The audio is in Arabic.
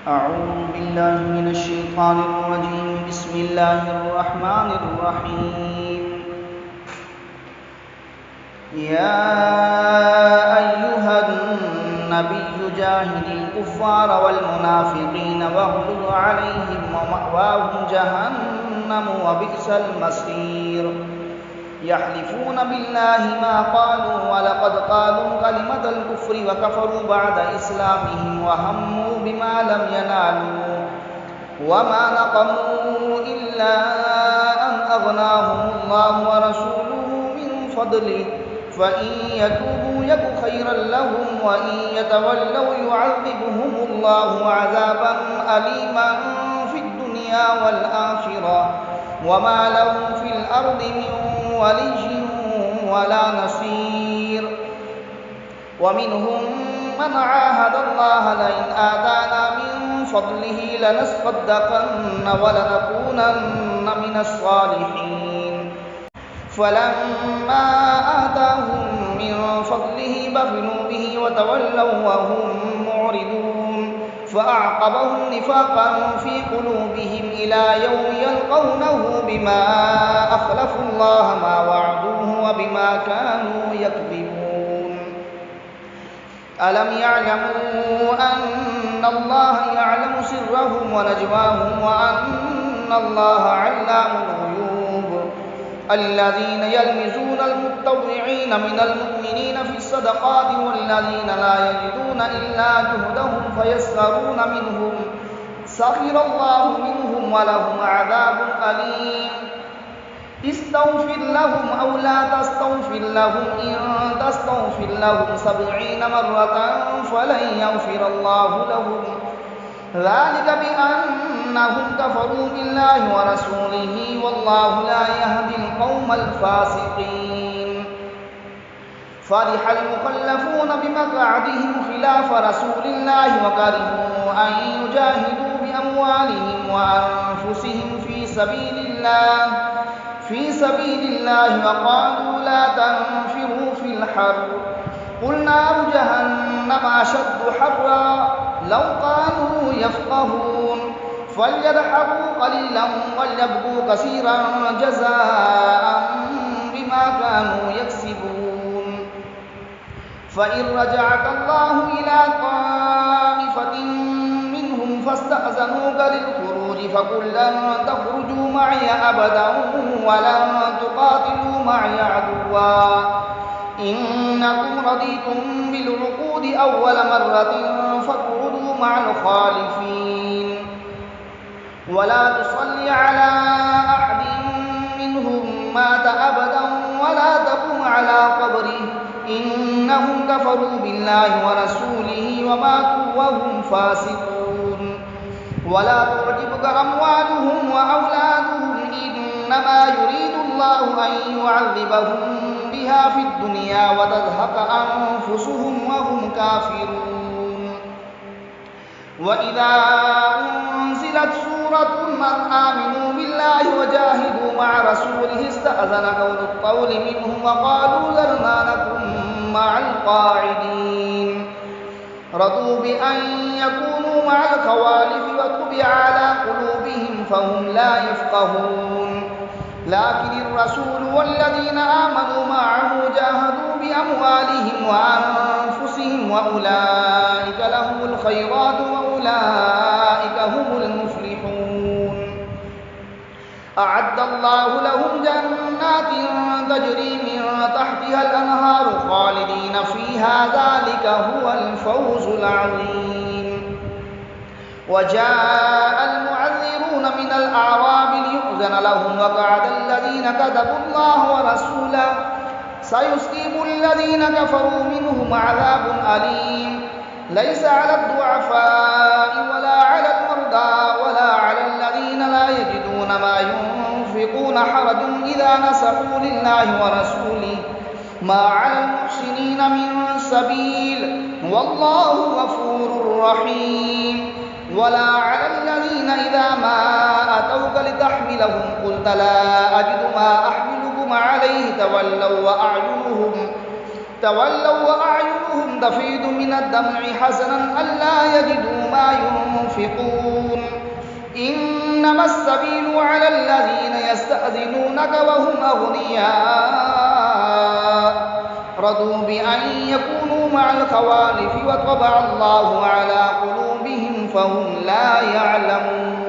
أعوذ بالله من الشيطان الرجيم. بسم الله الرحمن الرحيم. يا أيها النبي جاهد الكفار والمنافقين واغلظ عليهم ومأواهم جهنم وبئس المصير. يحلفون بالله ما قالوا ولقد قالوا كلمة الكفر وكفروا بعد إسلامهم وهموا بما لم ينالوا وما نقموا إلا أن أغناهم الله ورسوله من فضله فإن يتوبوا يك خيرا لهم وإن يتولوا يعذبهم الله عذابا أليما في الدنيا والآخرة وما لهم في الأرض من ولي ولا نصير. ومنهم من عاهد الله لئن آتانا من فضله لنصدقن ولنكونن من الصالحين فلما آتاهم من فضله بخلوا به وتولوا وهم معرضون فأعقبهم نفاقا في قلوبهم إلى يوم يلقونه بما أخلفوا الله ما وعدوه وبما كانوا يكذبون. ألم يعلموا أن الله يعلم سرهم ونجواهم وأن الله علام الغيوب. الذين يلمزون المتطوعين من المؤمنين في الصدقات والذين لا يجدون إلا جهدهم فيسخرون منهم سخر الله منهم ولهم عذاب أليم. استغفر لهم أو لا تستغفر لهم إن تستغفر لهم 70 مرة فلن يغفر الله لهم ذلك بأنهم كفروا بالله ورسوله والله لا يهدي القوم الفاسقين. فرح المخلفون بمقعدهم خلاف رسول الله وكرهوا أن يجاهدوا بأموالهم وأنفسهم في سبيل الله وقالوا لا تنفروا في الحر قل نار جهنم أشد حرا لو كانوا يفقهون فليضحكوا قليلا وليبكوا كثيرا جزاء بما كانوا يكسبون. فإن رجعك الله إلى طائفة منهم فاستأذنوك للخروج فقل لن تخرجوا معي أبدا ولن تقاتلوا معي عدوا إنكم رضيتم بالعقود أول مرة فاقعدوا مع الخالفين ولا تصل على أحد منهم مات أبدا ولا تقم على قبره إنهم كفروا بالله ورسوله وماتوا وهم فاسقون. ولا تعجبك أموالهم وأولادهم إنما يريد الله أن يعذبهم بها في الدنيا وتزهق أنفسهم وهم كافرون. وإذا أنزلت سورة أن آمنوا بالله وجاهدوا مع رسوله استأذنك أولو الطول منهم وقالوا ذرنا نكن مع القاعدين. رضوا بأن يكونوا مع الخوالف وطبع على قلوبهم فهم لا يفقهون. لكن الرسول والذين آمنوا معه جاهدوا بأموالهم وأنفسهم وأولئك لهم الخيرات وأولئك هم المفلحون. أعد الله لهم جنات تجري من تحتها الأنهار خالدين فيها ذلك هو الفوز العظيم. وجاء المعذرون من الأعراب ليؤذن لهم وقعد الذين كذبوا الله ورسوله سيصيب الذين كفروا منهم عذاب أليم. ليس على الضعفاء ولا على المرضى ولا على الذين لا يجدون ما ينفقون حرج إذا نصحوا لله ورسوله ما على المحسنين من سبيل والله غفور رحيم. ولا على الذين إذا ما أتوك لتحملهم قلت لا أجد ما أحملكم عليه تولوا وأعينهم تفيض من الدمع حزنا ألا يجدوا ما ينفقون إنما السبيل على الذين يستأذنونك وهم أغنياء رضوا بأن يكونوا مع الخوالف وطبع الله على قلوبهم فهم لا يعلمون